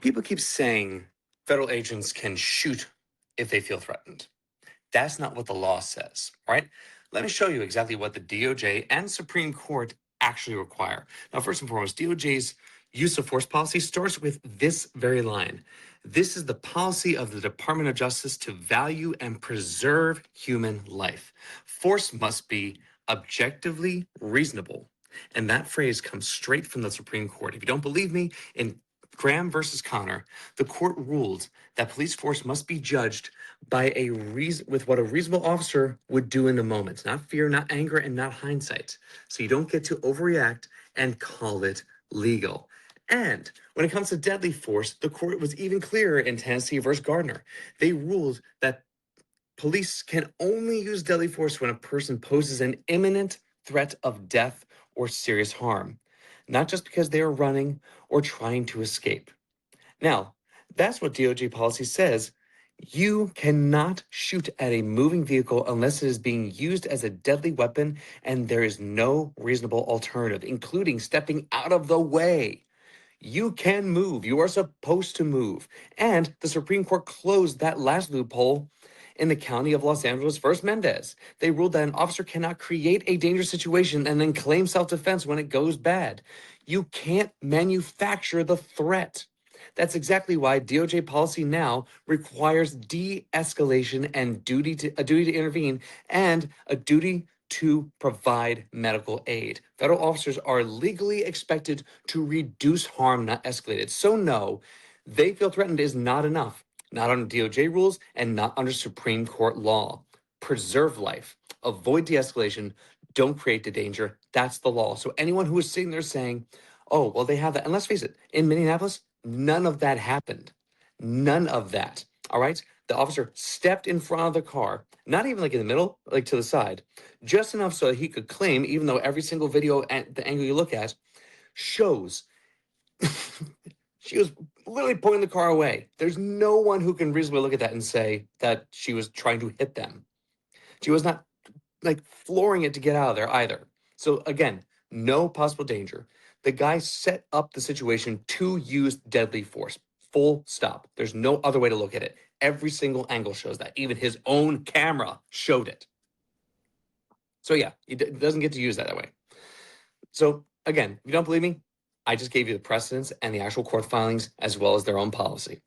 People keep saying federal agents can shoot if they feel threatened. That's not what the law says, right? Let me show you exactly what the DOJ and Supreme Court actually require. Now, first and foremost, DOJ's use of force policy starts with this very line. This is the policy of the Department of Justice to value and preserve human life. Force must be objectively reasonable. And that phrase comes straight from the Supreme Court. If you don't believe me, in Graham versus Connor, the court ruled that police force must be judged by a reason with what a reasonable officer would do in the moment, not fear, not anger, and not hindsight. So you don't get to overreact and call it legal. And when it comes to deadly force, the court was even clearer in Tennessee versus Gardner. They ruled that police can only use deadly force when a person poses an imminent threat of death or serious harm, not just because they are running or trying to escape. Now, that's what DOJ policy says. You cannot shoot at a moving vehicle unless it is being used as a deadly weapon and there is no reasonable alternative, including stepping out of the way. You can move. You are supposed to move. And the Supreme Court closed that last loophole in the county of Los Angeles versus Mendez. They ruled that an officer cannot create a dangerous situation and then claim self-defense when it goes bad. You can't manufacture the threat. That's exactly why DOJ policy now requires de-escalation and a duty to intervene and a duty to provide medical aid. Federal officers are legally expected to reduce harm, not escalate it. So no, they feel threatened is not enough, not under DOJ rules and not under Supreme Court law. Preserve life, avoid de-escalation, don't create the danger. That's the law. So anyone who is sitting there saying, oh, well, they have that. And let's face it, in Minneapolis, none of that happened. None of that. All right. The officer stepped in front of the car, not even like in the middle, like to the side, just enough so that he could claim, even though every single video at the angle you look at shows she was literally pulling the car away. There's no one who can reasonably look at that and say that she was trying to hit them. She was not like flooring it to get out of there either. So again, no possible danger. The guy set up the situation to use deadly force. Full stop. There's no other way to look at it. Every single angle shows that. Even his own camera showed it. So yeah, he doesn't get to use that way. So again, if you don't believe me, I just gave you the precedents and the actual court filings as well as their own policy.